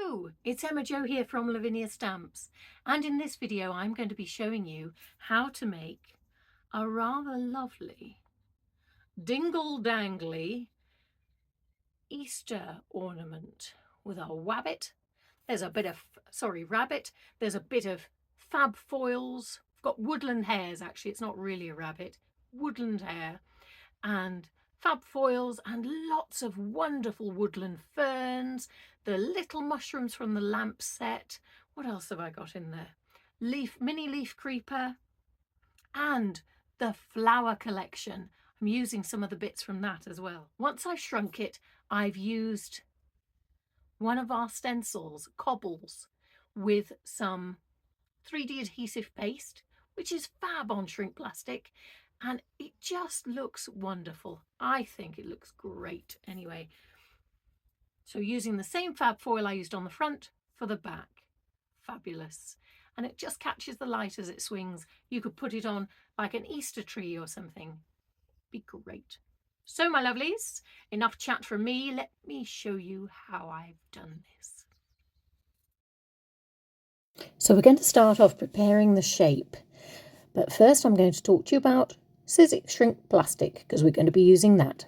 Hello, it's Emma Jo here from Lavinia Stamps, and in this video I'm going to be showing you how to make a rather lovely dingle-dangly Easter ornament with a rabbit. There's a bit of fab foils. I've got woodland hares, actually it's not really a rabbit, woodland hare, and fab foils and lots of wonderful woodland ferns, the little mushrooms from the lamp set. What else have I got in there? Mini leaf creeper, and the flower collection. I'm using some of the bits from that as well. Once I've shrunk it, I've used one of our stencils, cobbles, with some 3D adhesive paste, which is fab on shrink plastic, and it just looks wonderful. I think it looks great anyway. So using the same fab foil I used on the front for the back. Fabulous. And it just catches the light as it swings. You could put it on like an Easter tree or something. Be great. So my lovelies, enough chat from me. Let me show you how I've done this. So we're going to start off preparing the shape. But first I'm going to talk to you about scissor shrink plastic, because we're going to be using that.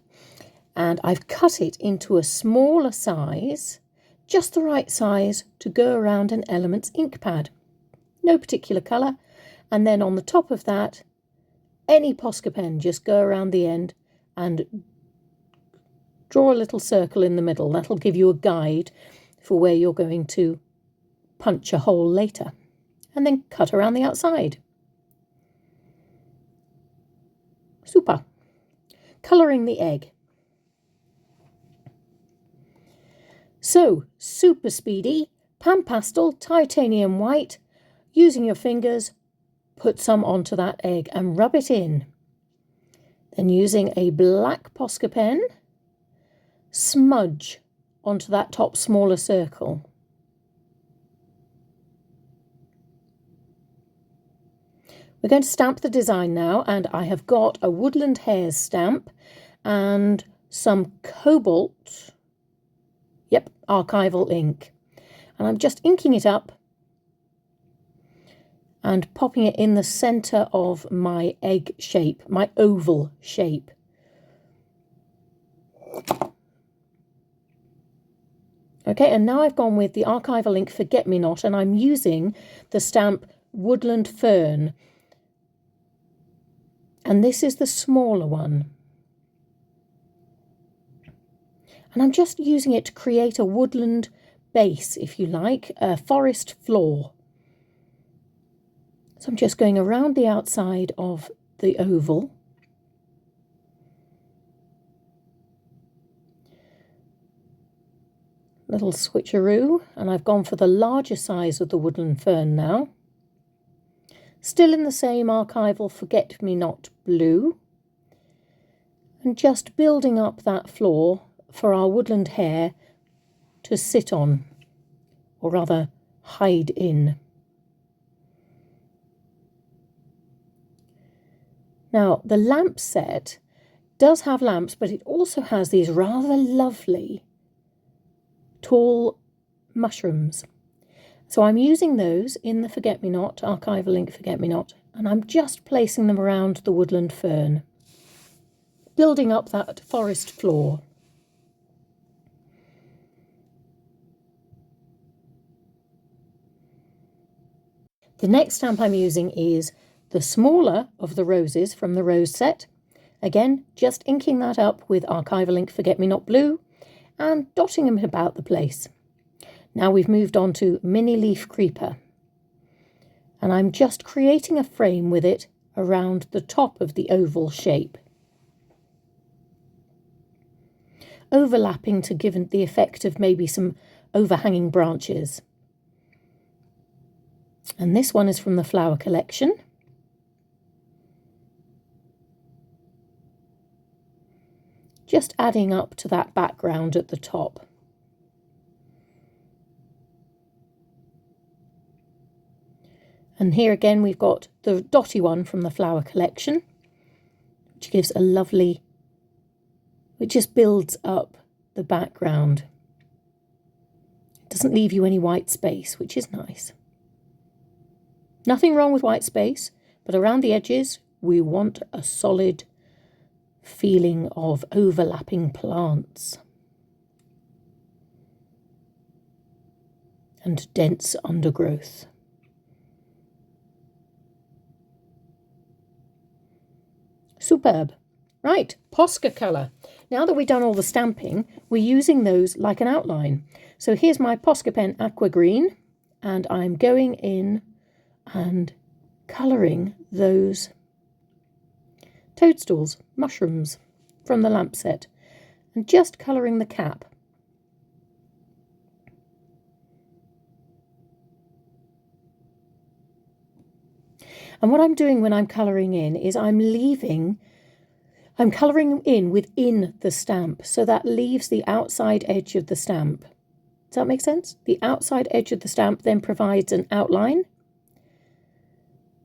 And I've cut it into a smaller size, just the right size to go around an Elements ink pad. No particular colour. And then on the top of that, any Posca pen, just go around the end and draw a little circle in the middle. That'll give you a guide for where you're going to punch a hole later. And then cut around the outside. Super. Colouring the egg. So, super speedy, pan pastel, titanium white. Using your fingers, put some onto that egg and rub it in. Then using a black Posca pen, smudge onto that top smaller circle. We're going to stamp the design now, and I have got a Woodland Hare stamp and some cobalt, Archival ink. And I'm just inking it up and popping it in the centre of my egg shape, my oval shape. Okay, and now I've gone with the Archival ink Forget-Me-Not, and I'm using the stamp Woodland Fern. And this is the smaller one. And I'm just using it to create a woodland base, if you like, a forest floor. So I'm just going around the outside of the oval. Little switcheroo, and I've gone for the larger size of the woodland fern now. Still in the same Archival Forget-Me-Not blue. And just building up that floor for our woodland hare to sit on, or rather hide in. Now the lamp set does have lamps, but it also has these rather lovely tall mushrooms. So I'm using those in the Forget-Me-Not, Archival ink Forget-Me-Not, and I'm just placing them around the woodland fern, building up that forest floor. The next stamp I'm using is the smaller of the roses from the rose set. Again, just inking that up with Archival ink Forget-Me-Not blue and dotting them about the place. Now we've moved on to Mini Leaf Creeper, and I'm just creating a frame with it around the top of the oval shape, overlapping to give the effect of maybe some overhanging branches. And this one is from the flower collection. Just adding up to that background at the top. And here again we've got the dotty one from the flower collection, which gives a lovely, it just builds up the background. Doesn't leave you any white space, which is nice. Nothing wrong with white space, but around the edges, we want a solid feeling of overlapping plants and dense undergrowth. Superb. Right, Posca Colour. Now that we've done all the stamping, we're using those like an outline. So here's my Posca pen Aqua Green, and I'm going in and colouring those toadstools, mushrooms from the lamp set, and just colouring the cap. And what I'm doing when I'm colouring in is I'm colouring in within the stamp, so that leaves the outside edge of the stamp. Does that make sense? The outside edge of the stamp then provides an outline.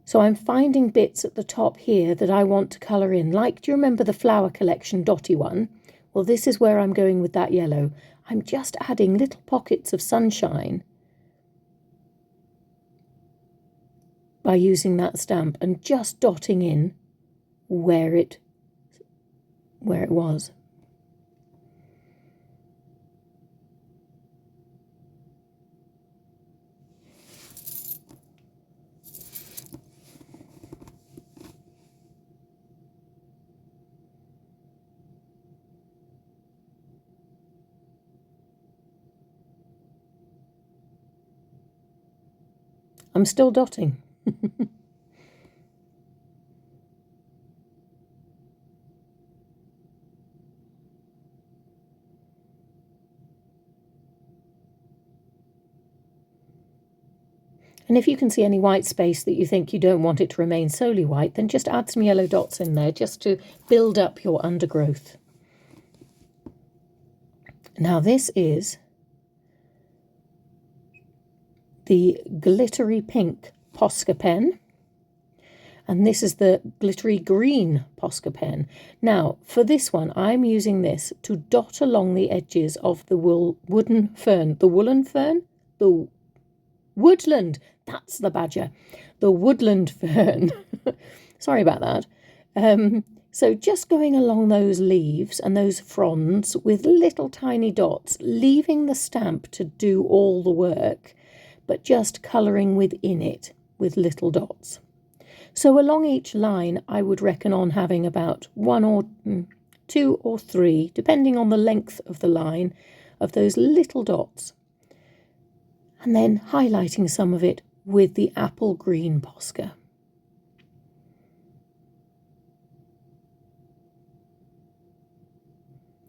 So I'm finding bits at the top here that I want to colour in. Like, do you remember the flower collection dotty one? Well, this is where I'm going with that yellow. I'm just adding little pockets of sunshine by using that stamp and just dotting in where it was. I'm still dotting. And if you can see any white space that you think you don't want it to remain solely white, then just add some yellow dots in there just to build up your undergrowth. Now this is the glittery pink Posca pen, and this is the glittery green Posca pen. Now for this one, I'm using this to dot along the edges of the woodland fern, that's the badger, the woodland fern. Sorry about that. So just going along those leaves and those fronds with little tiny dots, leaving the stamp to do all the work, but just colouring within it with little dots. So along each line, I would reckon on having about 1 or 2 or 3, depending on the length of the line, of those little dots. And then highlighting some of it with the apple green Posca.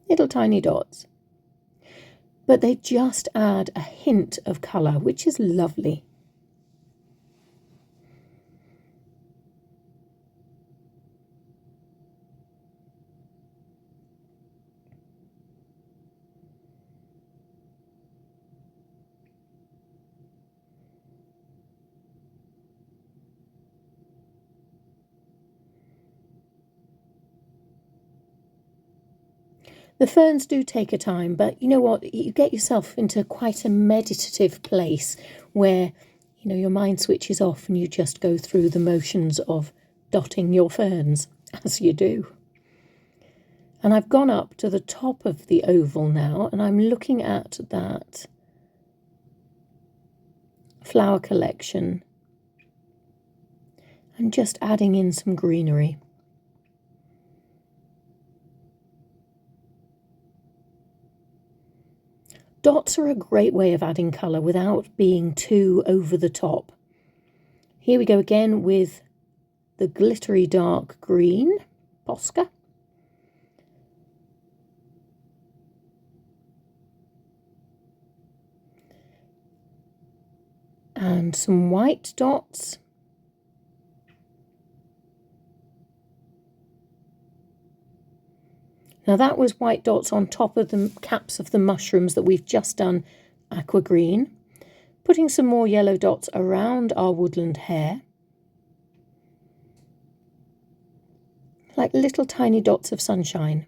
Little tiny dots. But they just add a hint of colour, which is lovely. The ferns do take a time, but you know what? You get yourself into quite a meditative place where, you know, your mind switches off and you just go through the motions of dotting your ferns, as you do. And I've gone up to the top of the oval now, and I'm looking at that flower collection and just adding in some greenery. Dots are a great way of adding colour without being too over the top. Here we go again with the glittery dark green Posca. And some white dots. Now that was white dots on top of the caps of the mushrooms that we've just done aqua green. Putting some more yellow dots around our woodland hare. Like little tiny dots of sunshine.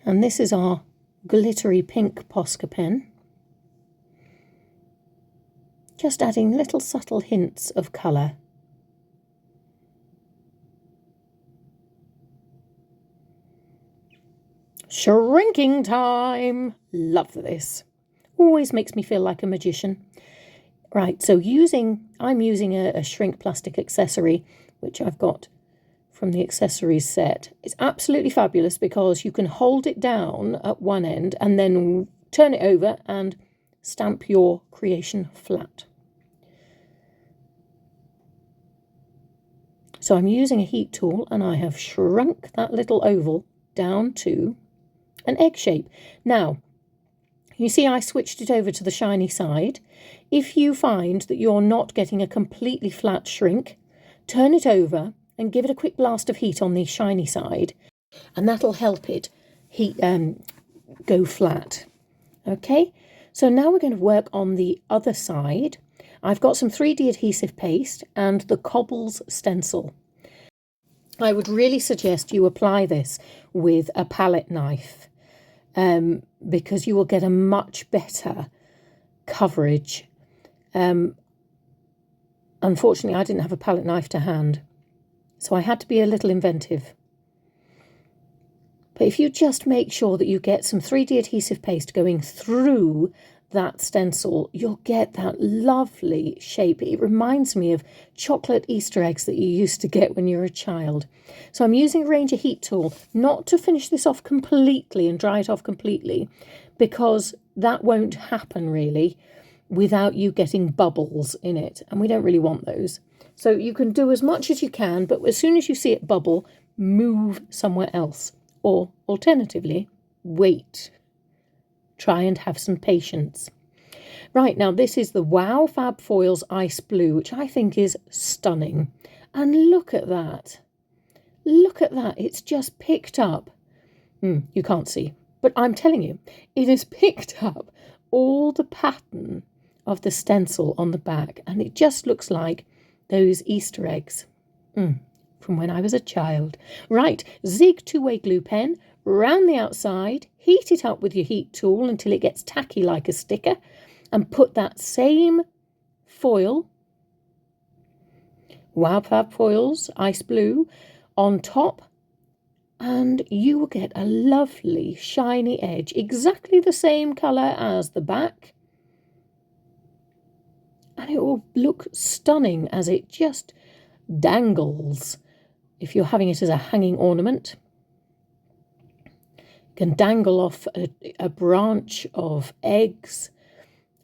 And this is our glittery pink Posca pen. Just adding little subtle hints of colour. Shrinking time! Love this. Always makes me feel like a magician. Right, so I'm using a shrink plastic accessory, which I've got from the accessories set. It's absolutely fabulous because you can hold it down at one end and then turn it over and stamp your creation flat. So I'm using a heat tool and I have shrunk that little oval down to an egg shape. Now, you see I switched it over to the shiny side. If you find that you're not getting a completely flat shrink, turn it over and give it a quick blast of heat on the shiny side, and that'll help it go flat. Okay, so now we're going to work on the other side. I've got some 3D adhesive paste and the Cobbles stencil. I would really suggest you apply this with a palette knife because you will get a much better coverage. Unfortunately, I didn't have a palette knife to hand, so I had to be a little inventive. But if you just make sure that you get some 3D adhesive paste going through that stencil, you'll get that lovely shape. It reminds me of chocolate Easter eggs that you used to get when you were a child. So I'm using a Ranger heat tool, not to finish this off completely and dry it off completely, because that won't happen really without you getting bubbles in it, and we don't really want those. So you can do as much as you can, but as soon as you see it bubble, move somewhere else. Or alternatively, wait. Try and have some patience. Right, now this is the Wow Fab Foils Ice Blue, which I think is stunning. And look at that. Look at that. It's just picked up. You can't see, but I'm telling you, it has picked up all the pattern of the stencil on the back, and it just looks like those Easter eggs from when I was a child. Right, zig two-way glue pen round the outside, heat it up with your heat tool until it gets tacky like a sticker, and put that same foil, Wow Fab Foils Ice Blue, on top, and you will get a lovely shiny edge, exactly the same colour as the back, and it will look stunning as it just dangles. If you're having it as a hanging ornament, you can dangle off a branch of eggs.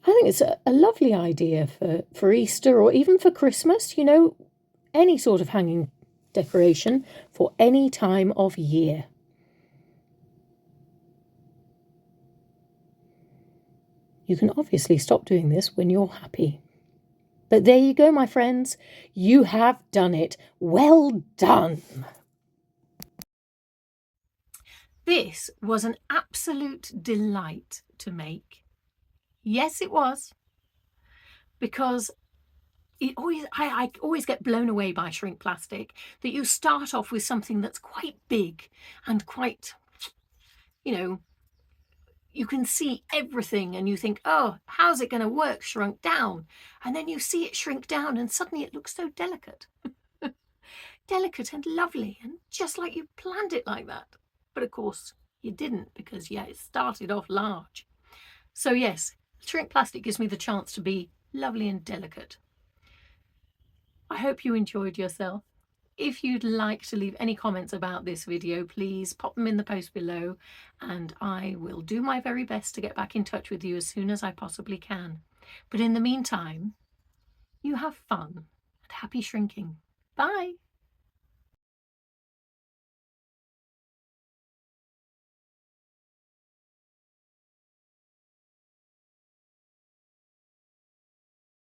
I think it's a lovely idea for Easter or even for Christmas, you know, any sort of hanging decoration for any time of year. You can obviously stop doing this when you're happy. But there you go, my friends. You have done it. Well done. This was an absolute delight to make. Yes, it was. Because I always get blown away by shrink plastic, that you start off with something that's quite big and quite, you know, you can see everything and you think, oh, how's it going to work shrunk down? And then you see it shrink down and suddenly it looks so delicate. Delicate and lovely, and just like you planned it like that. But of course you didn't, because it started off large. So yes, shrink plastic gives me the chance to be lovely and delicate. I hope you enjoyed yourself. If you'd like to leave any comments about this video, please pop them in the post below, and I will do my very best to get back in touch with you as soon as I possibly can. But in the meantime, you have fun and happy shrinking. Bye!